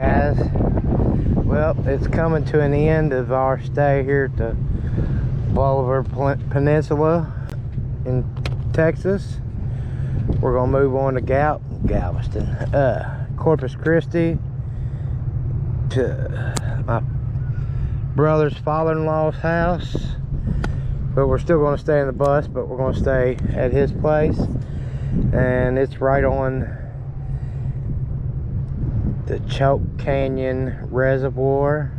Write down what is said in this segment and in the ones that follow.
Guys, well, it's coming to an end of our stay here at the Bolivar Peninsula in Texas. We're gonna move on to Galveston, Corpus Christi, to my brother's father-in-law's house. But we're still gonna stay in the bus, but we're gonna stay at his place, and it's right on the Choke Canyon Reservoir.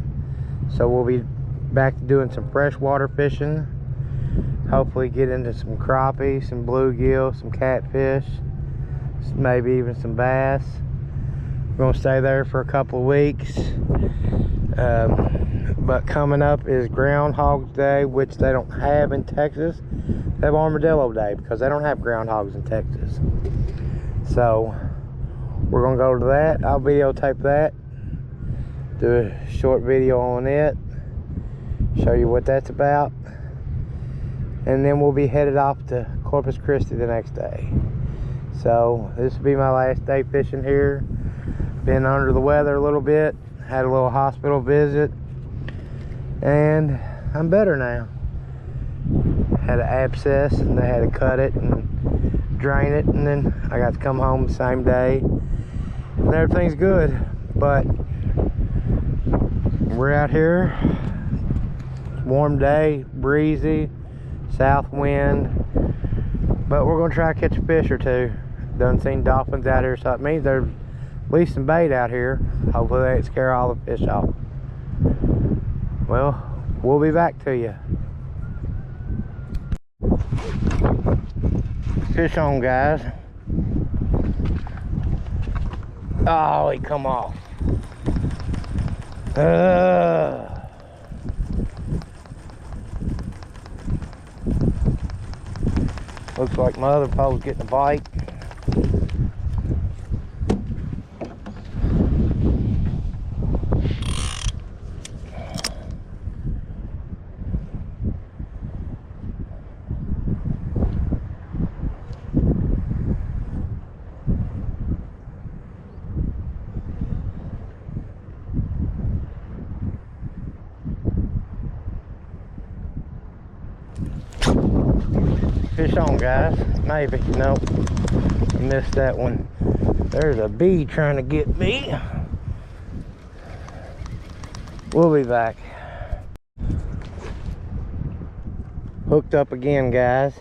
So we'll be back to doing some freshwater fishing, hopefully get into some crappie, some bluegill, some catfish, maybe even some bass. We're gonna stay there for a couple of weeks. But coming up is Groundhog Day, which they don't have in Texas. They have Armadillo Day because they don't have groundhogs in Texas. So we're gonna go to that. I'll videotape that, do a short video on it, show you what that's about, and then we'll be headed off to Corpus Christi the next day. So this will be my last day fishing here. Been under the weather a little bit, had a little hospital visit, and I'm better now. Had an abscess and they had to cut it and drain it, and then I got to come home the same day and everything's good. But we're out here, warm day, breezy, south wind, but we're gonna try to catch a fish or two. Done seen dolphins out here, so it means there's at least some bait out here. Hopefully they ain't scare all the fish off. Well, we'll be back to you. Fish on, guys. Oh, he come off. Looks like my other pole's getting a bite. Fish on, guys. Maybe. Nope. Missed that one. There's a bee trying to get me. We'll be back. Hooked up again, guys.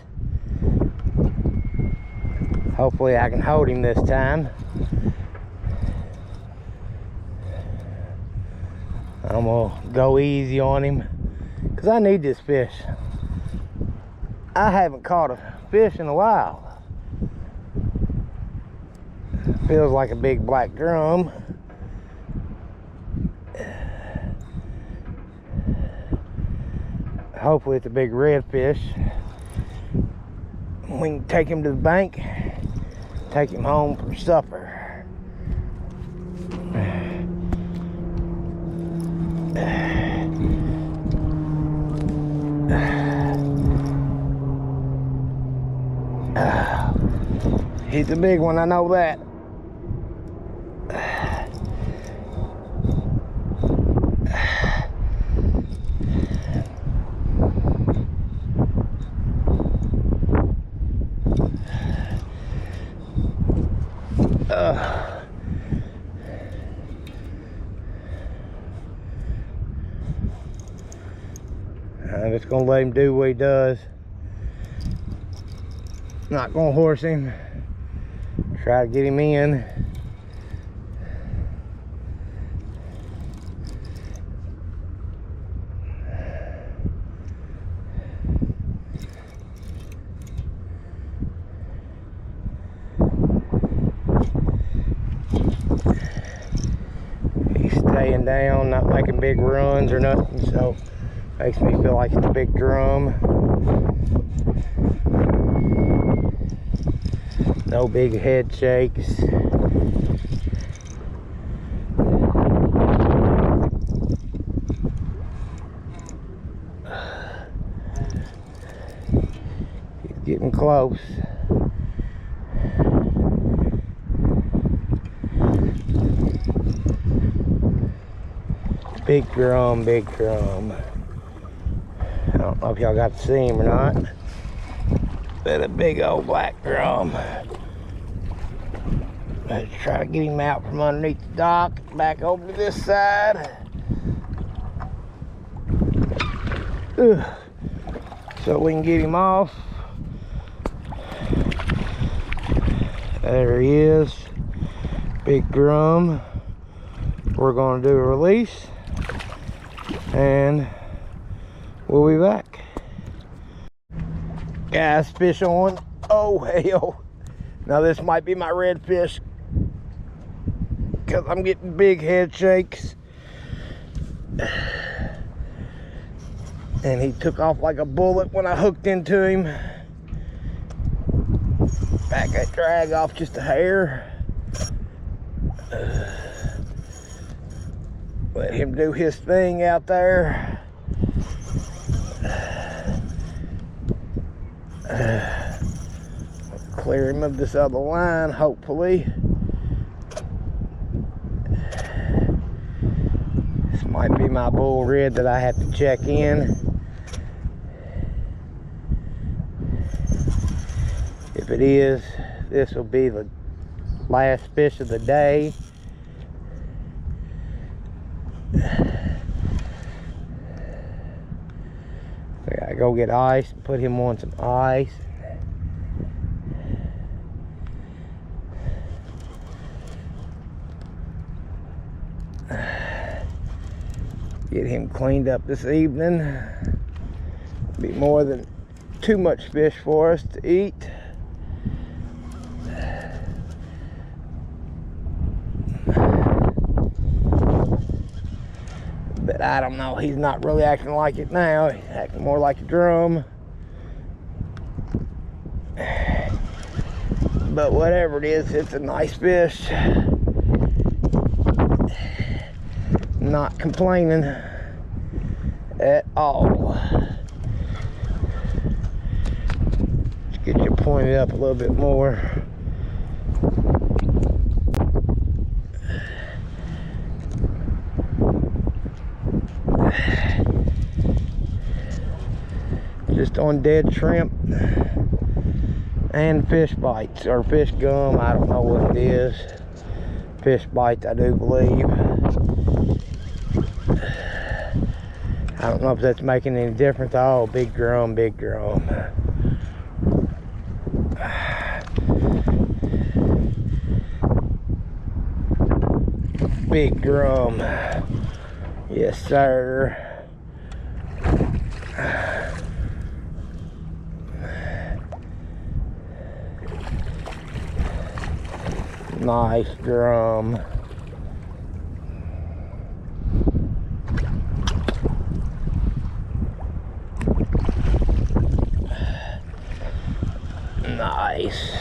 Hopefully I can hold him this time. I'm gonna go easy on him because I need this fish. I haven't caught a fish in a while. Feels like a big black drum. Hopefully it's a big redfish. We can take him to the bank, take him home for supper. He's a big one, I know that. I'm just gonna let him do what he does. Not gonna horse him. Try to get him in. He's staying down, not making big runs or nothing, so makes me feel like it's a big drum. No big head shakes. He's getting close. Big drum, big drum. I don't know if y'all got to see him or not. But a big old black drum. Let's try to get him out from underneath the dock, back over to this side. Ugh. So we can get him off. There he is. Big drum. We're going to do a release and we'll be back. Guys, fish on. Oh hell. Now this might be my redfish because I'm getting big head shakes. And he took off like a bullet when I hooked into him. Back that drag off just a hair. Let him do his thing out there. Clear him of this other line, hopefully. This might be my bull red that I have to check in. If it is, this will be the last fish of the day. I gotta go get ice and put him on some ice. Get him cleaned up this evening. Be more than too much fish for us to eat. But I don't know, he's not really acting like it now. He's acting more like a drum. But whatever it is, it's a nice fish. Not complaining at all. Let's get you pointed up a little bit more. Just on dead shrimp and fish bites or fish gum. I don't know what it is. Fish bites, I do believe. I don't know if that's making any difference. Oh, big drum, big drum. Big drum. Yes, sir. Nice drum. Nice.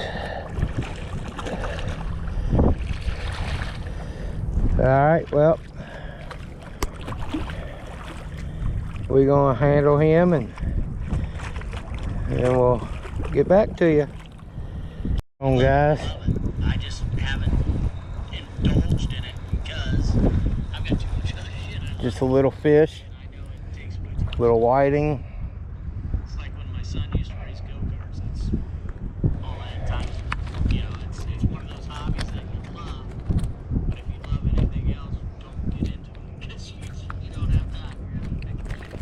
All right, well, we're gonna handle him and then we'll get back to you. Come on, guys. I just haven't indulged in it because I've got too much other shit. Just a little fish, I know it takes my time. little whiting. It's like when my son used to race go-karts. That's all I had time to, it's one of those hobbies that you love, but if you love anything else, don't get into it because you don't have time. You're gonna make a mistake.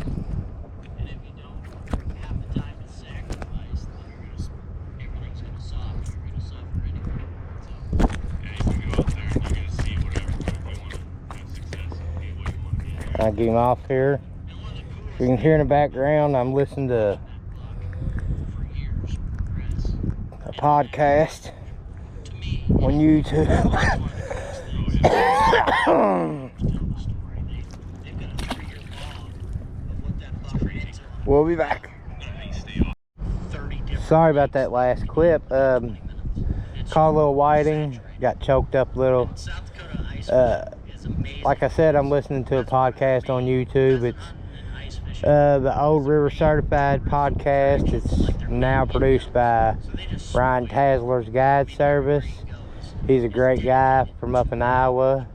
And if you don't have the time to sacrifice, then everything's gonna suffer. You're gonna suffer anyway. So, yeah, you can go out there and you're gonna see whatever you want to have success and be what you want to be. I get him off here. You can hear in the background, I'm listening to a podcast on YouTube. We'll be back. Sorry about that last clip. Caught a little whiting, got choked up a little. Like I said, I'm listening to a podcast on YouTube. It's the Old River Certified podcast. It's now produced by Ryan Tasler's Guide Service. He's a great guy from up in Iowa.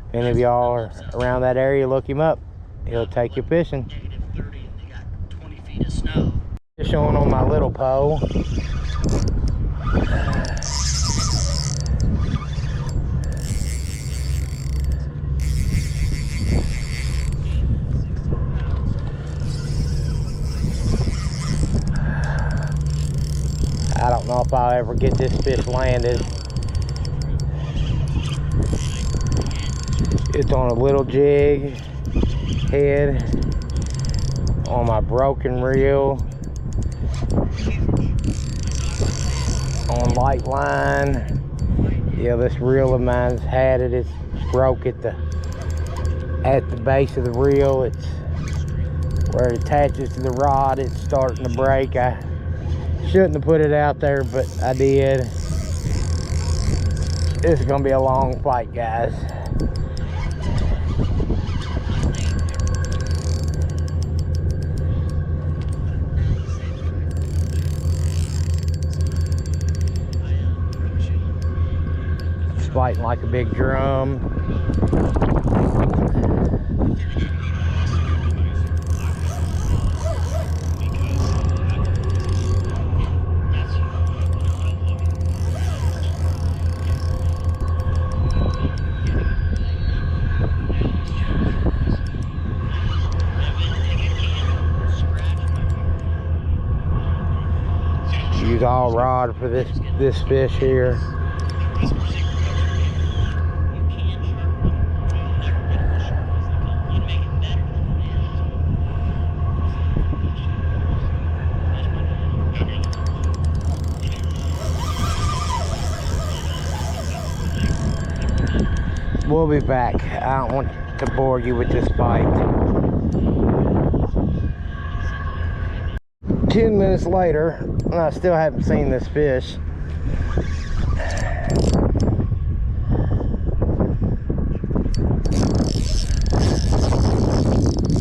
If any of y'all are around that area, look him up. He'll take you fishing. -30 and they got 20 feet of snow. Just showing on my little pole. I don't know if I'll ever get this fish landed. It's on a little jig head on my broken reel on light line. Yeah, this reel of mine's had it. It's broke at the base of the reel. It's where it attaches to the rod. It's starting to break. I shouldn't have put it out there, but I did. This is gonna be a long fight, guys. It's fighting like a big drum. Use all rod for this fish here. We'll be back. I don't want to bore you with this fight. 10 minutes later, and I still haven't seen this fish.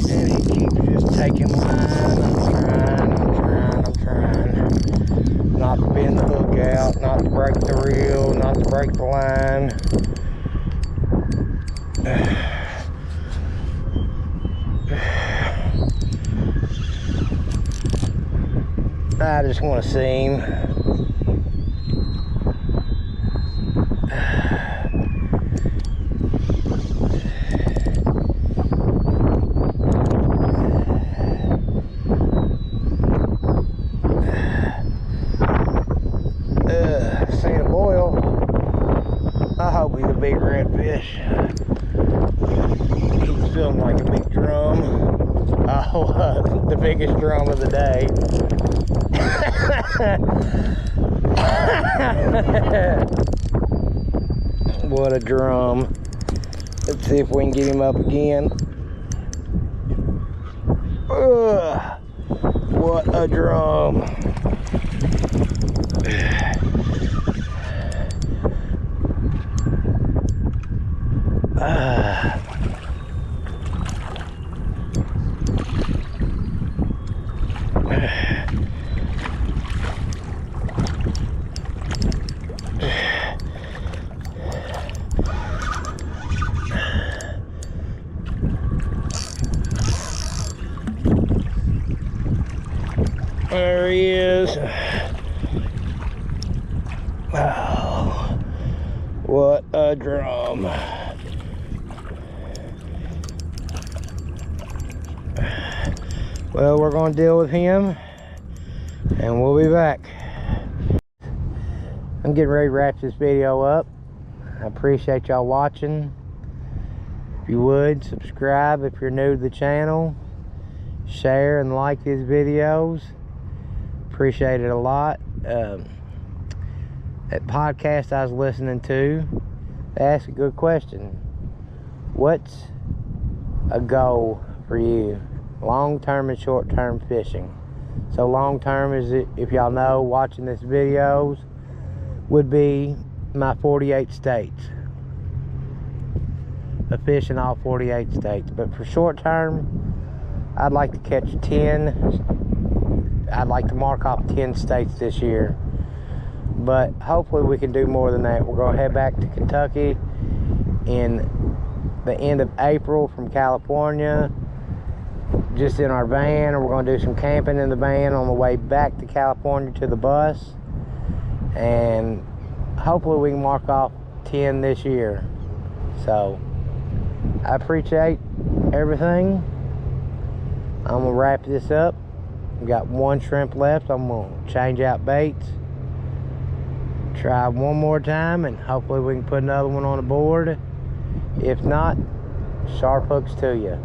And he keeps just taking line. I'm trying. Not to bend the hook out, not to break the reel, not to break the line. I just want to see him. Seen a boil. I hope he's a big redfish. He's feeling like a big drum. Oh, the biggest drum of the day. What a drum. Let's see if we can get him up again. Ugh, what a drum. There he is. Oh, what a drum. Well, we're going to deal with him and we'll be back. I'm getting ready to wrap this video up. I appreciate y'all watching. If you would, subscribe if you're new to the channel. Share and like these videos. Appreciate it a lot. That podcast I was listening to, they asked a good question. What's a goal for you? Long-term and short-term fishing. So long-term is, it, if y'all know, watching this videos, would be my 48 states. A fish in all 48 states. But for short-term, I'd like to catch 10. I'd like to mark off 10 states this year. But hopefully we can do more than that. We're going to head back to Kentucky in the end of April from California, just in our van, and we're going to do some camping in the van on the way back to California to the bus, and hopefully we can mark off 10 this year. So I appreciate everything. I'm gonna wrap this up. We got one shrimp left. I'm gonna change out baits, try one more time, and hopefully we can put another one on the board. If not, sharp hooks to you.